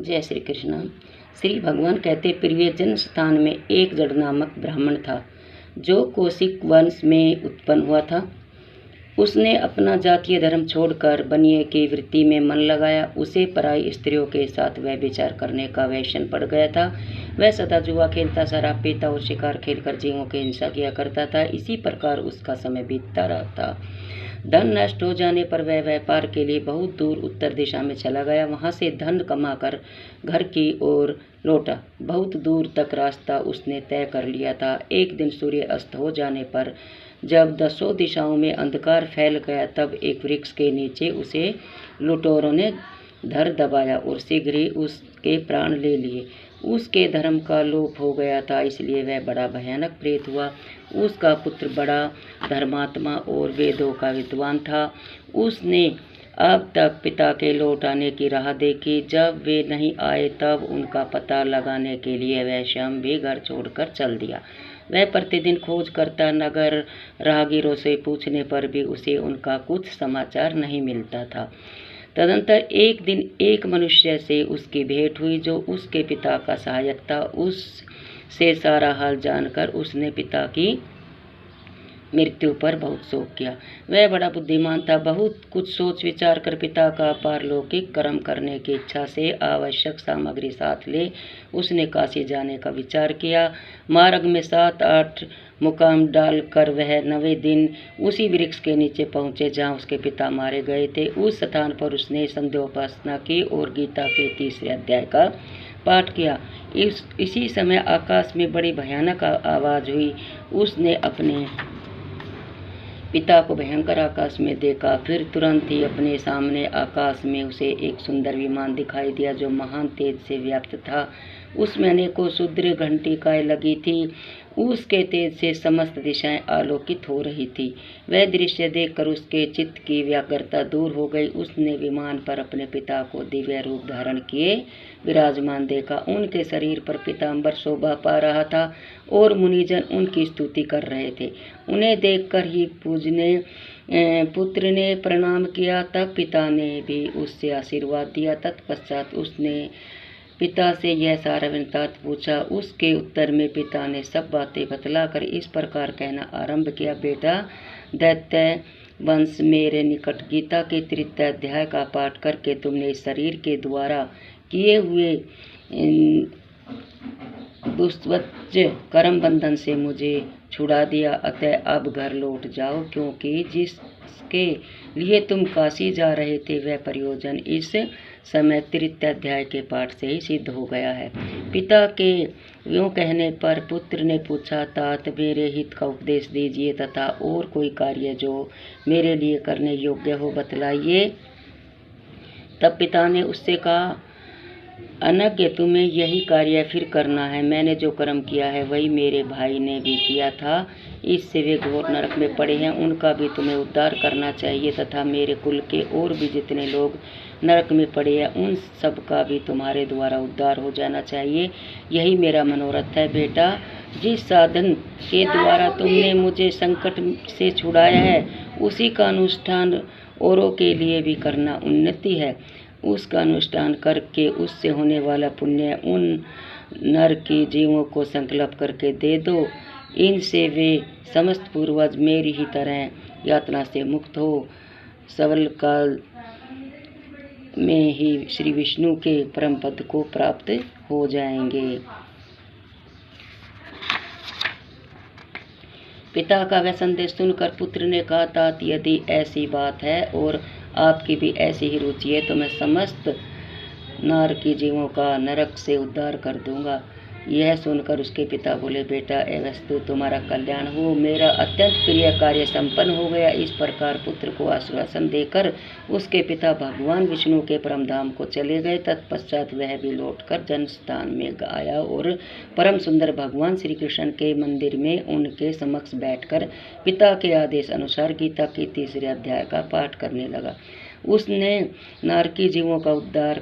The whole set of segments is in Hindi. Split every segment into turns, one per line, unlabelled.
जय श्री कृष्ण। श्री भगवान कहते, प्रिय जन स्थान में एक जड़ नामक ब्राह्मण था जो कौशिक वंश में उत्पन्न हुआ था। उसने अपना जातीय धर्म छोड़कर बनिए की वृत्ति में मन लगाया। उसे पराई स्त्रियों के साथ व्यभिचार करने का व्यसन पड़ गया था। वह सदा जुआ खेलता, शराब पीता और शिकार खेलकर जीवों की हिंसा किया करता था। इसी प्रकार उसका समय बीतता रहा था। धन नष्ट हो जाने पर वह व्यापार के लिए बहुत दूर उत्तर दिशा में चला गया। वहां से धन कमाकर घर की ओर लौटा। बहुत दूर तक रास्ता उसने तय कर लिया था। एक दिन सूर्य अस्त हो जाने पर जब 10 दिशाओं में अंधकार फैल गया, तब एक वृक्ष के नीचे उसे लुटेरों ने धर दबाया और शीघ्र ही उसके प्राण ले लिए। उसके धर्म का लोप हो गया था, इसलिए वह बड़ा भयानक प्रेत हुआ। उसका पुत्र बड़ा धर्मात्मा और वेदों का विद्वान था। उसने अब तक पिता के लौट आने की राह देखी। जब वे नहीं आए तब उनका पता लगाने के लिए वह स्वयं भी घर छोड़कर चल दिया। वह प्रतिदिन खोज करता, नगर राहगीरों से पूछने पर भी उसे उनका कुछ समाचार नहीं मिलता था। तदंतर एक दिन एक मनुष्य से उसकी भेंट हुई जो उसके पिता का सहायक था। उससे सारा हाल जानकर उसने पिता की मृत्यु पर बहुत शोक किया। वह बड़ा बुद्धिमान था। बहुत कुछ सोच विचार कर पिता का पारलौकिक कर्म करने की इच्छा से आवश्यक सामग्री साथ ले उसने काशी जाने का विचार किया। मार्ग में 7-8 मुकाम डालकर वह 9वें दिन उसी वृक्ष के नीचे पहुंचे जहां उसके पिता मारे गए थे। उस स्थान पर उसने संध्योपासना की और गीता के 3रे अध्याय का पाठ किया। इसी समय आकाश में बड़ी भयानक आवाज हुई। उसने अपने पिता को भयंकर आकाश में देखा। फिर तुरंत ही अपने सामने आकाश में उसे एक सुंदर विमान दिखाई दिया जो महान तेज से व्याप्त था। उसमें अनेकों क्षुद्र घंटिकाएं लगी थी। उसके तेज से समस्त दिशाएं आलोकित हो रही थी। वह दृश्य देखकर उसके चित्त की व्याकुलता दूर हो गई। उसने विमान पर अपने पिता को दिव्य रूप धारण किए विराजमान देखा। उनके शरीर पर पीतांबर शोभा पा रहा था और मुनिजन उनकी स्तुति कर रहे थे। उन्हें देखकर ही पुत्र ने प्रणाम किया। तब पिता ने भी उससे आशीर्वाद दिया। तत्पश्चात उसने पिता से यह सारा वृत्तांत पूछा। उसके उत्तर में पिता ने सब बातें बतलाकर इस प्रकार कहना आरंभ किया, बेटा, दैत्य वंश मेरे निकट गीता के 3रे अध्याय का पाठ करके तुमने इस शरीर के द्वारा किए हुए दुष्वच्च कर्म बंधन से मुझे छुड़ा दिया। अतः अब घर लौट जाओ, क्योंकि जिसके लिए तुम काशी जा रहे थे वह प्रयोजन इस समय 3रे अध्याय के पाठ से ही सिद्ध हो गया है। पिता के यूं कहने पर पुत्र ने पूछा, तात मेरे हित का उपदेश दीजिए तथा और कोई कार्य जो मेरे लिए करने योग्य हो बतलाइए। तब पिता ने उससे कहा, अनज्ञ, तुम्हें यही कार्य फिर करना है। मैंने जो कर्म किया है वही मेरे भाई ने भी किया था। इससे वे घोर नरक में पड़े हैं। उनका भी तुम्हें उद्धार करना चाहिए तथा मेरे कुल के और भी जितने लोग नरक में पड़े हैं उन सब का भी तुम्हारे द्वारा उद्धार हो जाना चाहिए। यही मेरा मनोरथ है। बेटा, जिस साधन के द्वारा तुमने मुझे संकट से छुड़ाया है उसी का अनुष्ठान औरों के लिए भी करना उन्नति है। उसका अनुष्ठान करके उससे होने वाला पुण्य उन नर की जीवों को संकल्प करके दे दो। इनसे वे समस्त पूर्वज मेरी ही तरह यातना से मुक्त हो सबल काल में ही श्री विष्णु के परम पद को प्राप्त हो जाएंगे। पिता का वह संदेश सुनकर पुत्र ने कहा, तात, यदि ऐसी बात है और आपकी भी ऐसी ही रुचि है तो मैं समस्त नर की जीवों का नरक से उद्धार कर दूंगा। यह सुनकर उसके पिता बोले, बेटा, वस्तु तुम्हारा कल्याण हो। मेरा अत्यंत प्रिय कार्य संपन्न हो गया। इस प्रकार पुत्र को आश्वासन देकर उसके पिता भगवान विष्णु के परम धाम को चले गए। तत्पश्चात वह भी लौटकर जन्मस्थान में आया और परम सुंदर भगवान श्री कृष्ण के मंदिर में उनके समक्ष बैठकर पिता के आदेश अनुसार गीता के 3रे अध्याय का पाठ करने लगा। उसने नरकीय जीवों का उद्धार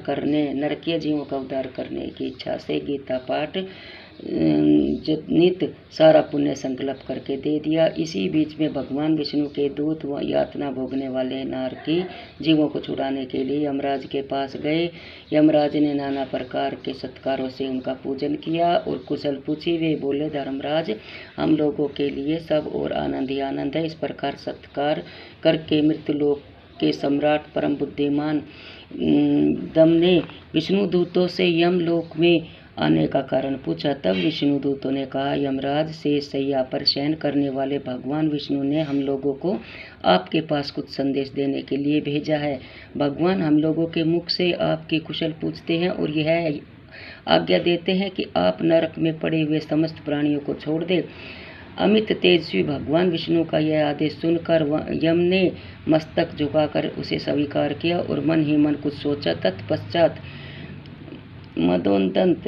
करने की इच्छा से गीता पाठ जनित सारा पुण्य संकल्प करके दे दिया। इसी बीच में भगवान विष्णु के दूत यातना भोगने वाले नारकी जीवों को छुड़ाने के लिए यमराज के पास गए। यमराज ने नाना प्रकार के सत्कारों से उनका पूजन किया और कुशल पूछी। वे बोले, धर्मराज, हम लोगों के लिए सब और आनंद ही आनंद है। इस प्रकार सत्कार करके मृत्युलोक के सम्राट परम बुद्धिमान दम ने विष्णु दूतों से यमलोक में आने का कारण पूछा। तब विष्णु दूतों ने कहा, यमराज, से सैया पर शयन करने वाले भगवान विष्णु ने हम लोगों को आपके पास कुछ संदेश देने के लिए भेजा है। भगवान हम लोगों के मुख से आपकी कुशल पूछते हैं और यह आज्ञा देते हैं कि आप नरक में पड़े हुए समस्त प्राणियों को छोड़ दें। अमित तेजस्वी भगवान विष्णु का यह आदेश सुनकर यम ने मस्तक झुकाकर उसे स्वीकार किया और मन ही मन कुछ सोचा। तत्पश्चात मदोन्नत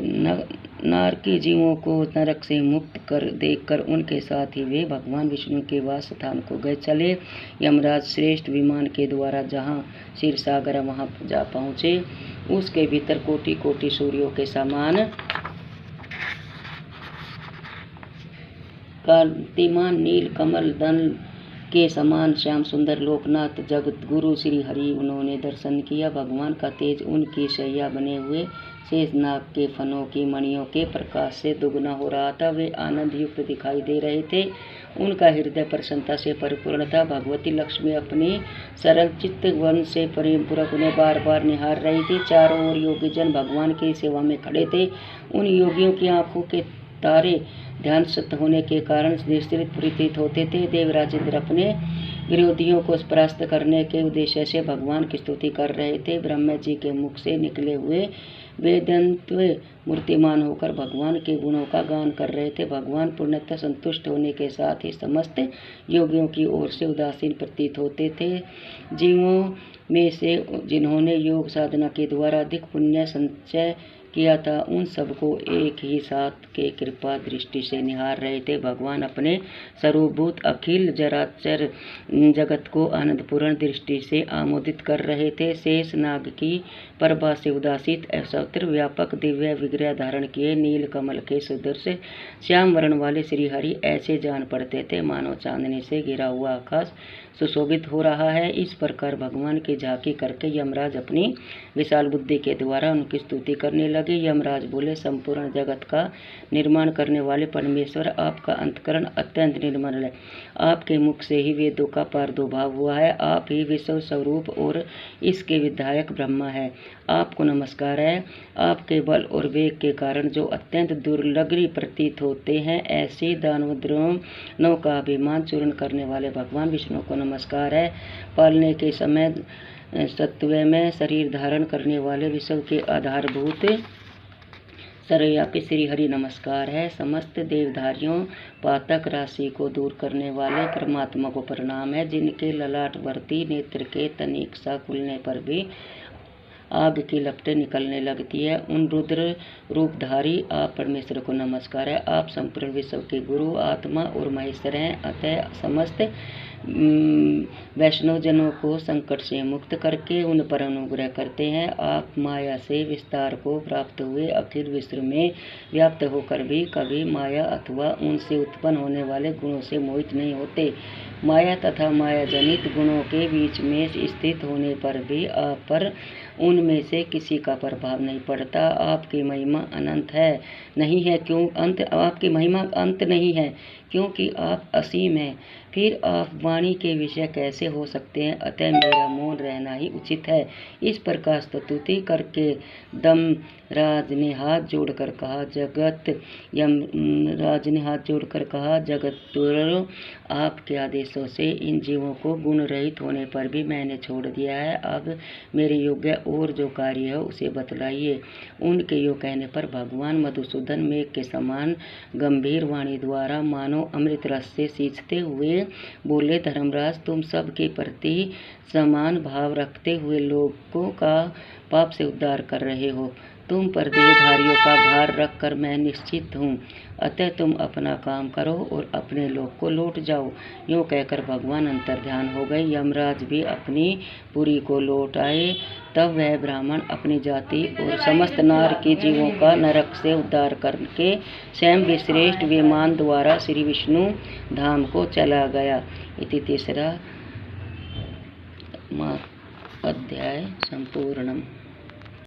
नारकी जीवों को नरक से मुक्त कर देखकर उनके साथ ही वे भगवान विष्णु के वास स्थान को गए चले। यमराज श्रेष्ठ विमान के द्वारा जहाँ क्षीर सागर है वहाँ जा पहुँचे। उसके भीतर कोटि कोटि सूर्यों के समान कांतिमान नील कमल दल के समान श्याम सुंदर लोकनाथ जगत गुरु श्री हरि उन्होंने दर्शन किया। भगवान का तेज उनकी शैया बने हुए शेष नाग के फनों की मणियों के प्रकाश से दुगना हो रहा था। वे आनंद युक्त दिखाई दे रहे थे। उनका हृदय प्रसन्नता से परिपूर्ण था। भगवती लक्ष्मी अपनी सरल चित्त वन से प्रेमपूर्वक उन्हें बार बार निहार रही थी। चारों ओर योगी जन भगवान की सेवा में खड़े थे। उन योगियों की आंखों के तारे ध्यानस्थ होने के कारण निश्चित प्रतीत होते थे। देवराज इंद्र अपने विरोधियों को परास्त करने के उद्देश्य से भगवान की स्तुति कर रहे थे। ब्रह्मा जी के मुख से निकले हुए वेदांत मूर्तिमान होकर भगवान के गुणों का गान कर रहे थे। भगवान पूर्णतः संतुष्ट होने के साथ ही समस्त योगियों की ओर से उदासीन प्रतीत होते थे। जीवों में से जिन्होंने योग साधना के द्वारा अधिक पुण्य संचय किया था, उन सबको एक ही साथ के कृपा दृष्टि से निहार रहे थे। भगवान अपने सर्वभूत अखिल जराचर जगत को आनंदपूर्ण दृष्टि से आमोदित कर रहे थे। शेष नाग की प्रभा से उदासित सर्वत्र व्यापक दिव्य विग्रह धारण किए नील कमल के सुदर्श श्याम वर्ण वाले श्री हरि ऐसे जान पड़ते थे मानो चांदनी से घिरा हुआ आकाश सुशोभित हो रहा है। इस प्रकार भगवान की झांकी करके यमराज अपनी विशाल बुद्धि के द्वारा उनकी स्तुति करने लगे। यमराज बोले, संपूर्ण जगत का निर्माण करने वाले परमेश्वर, आपका अंतकरण अत्यंत निर्मल है। आपके मुख से ही वेदों का प्रादुर्भाव हुआ है। आप ही विश्व स्वरूप और इसके विधायक ब्रह्मा है। आपको नमस्कार है। आपके बल और वेग के कारण जो अत्यंत दुर्लभ प्रतीत होते हैं, ऐसे दानवों का अभिमान चूर्ण करने वाले भगवान विष्णु को नमस्कार है। पालने के समय सत्व में शरीर धारण करने वाले विश्व के आधारभूत सर्वव्यापी श्री हरि नमस्कार है। समस्त देवधारियों पातक राशि को दूर करने वाले परमात्मा को प्रणाम है। जिनके ललाटवर्ती नेत्र के तनिक सा खुलने पर भी आग की लपटें निकलने लगती है, उन रुद्र रूपधारी आप परमेश्वर को नमस्कार है। आप संपूर्ण विश्व के गुरु आत्मा और महेश्वर हैं। अतः समस्त वैष्णव जनों को संकट से मुक्त करके उन पर अनुग्रह करते हैं। आप माया से विस्तार को प्राप्त हुए अखिल विश्व में व्याप्त होकर भी कभी माया अथवा उनसे उत्पन्न होने वाले गुणों से मोहित नहीं होते। माया तथा माया जनित गुणों के बीच में स्थित होने पर भी आप पर उनमें से किसी का प्रभाव नहीं पड़ता। आपकी महिमा अनंत है नहीं है क्यों अंत आपकी महिमा अंत नहीं है क्योंकि आप असीम हैं। फिर आप वाणी के विषय कैसे हो सकते हैं? अतः मेरा मौन रहना ही उचित है। इस प्रकार स्तुति करके राज ने हाथ जोड़कर कहा, यमराज ने हाथ जोड़कर कहा, जगत आपके आदेशों से इन जीवों को गुण रहित होने पर भी मैंने छोड़ दिया है। अब मेरे योग्य और जो कार्य है उसे बतलाइए। उनके यो कहने पर भगवान मधुसूदन मेघ के समान गंभीर वाणी द्वारा मानो अमृत रस से सींचते हुए बोले, धर्मराज, तुम सब के प्रति समान भाव रखते हुए लोगों का पाप से उद्धार कर रहे हो। तुम पर देहधारियों का भार रखकर मैं निश्चित हूँ, अतः तुम अपना काम करो और अपने लोक को लौट जाओ। यूँ कहकर भगवान अंतर्ध्यान हो गए। यमराज भी अपनी पुरी को लौट आए। तब वह ब्राह्मण अपनी जाति और समस्त नार के जीवों का नरक से उद्धार करके स्वयं विश्रेष्ठ विमान द्वारा श्री विष्णु धाम को चला गया। इति तीसरा अध्याय संपूर्णम।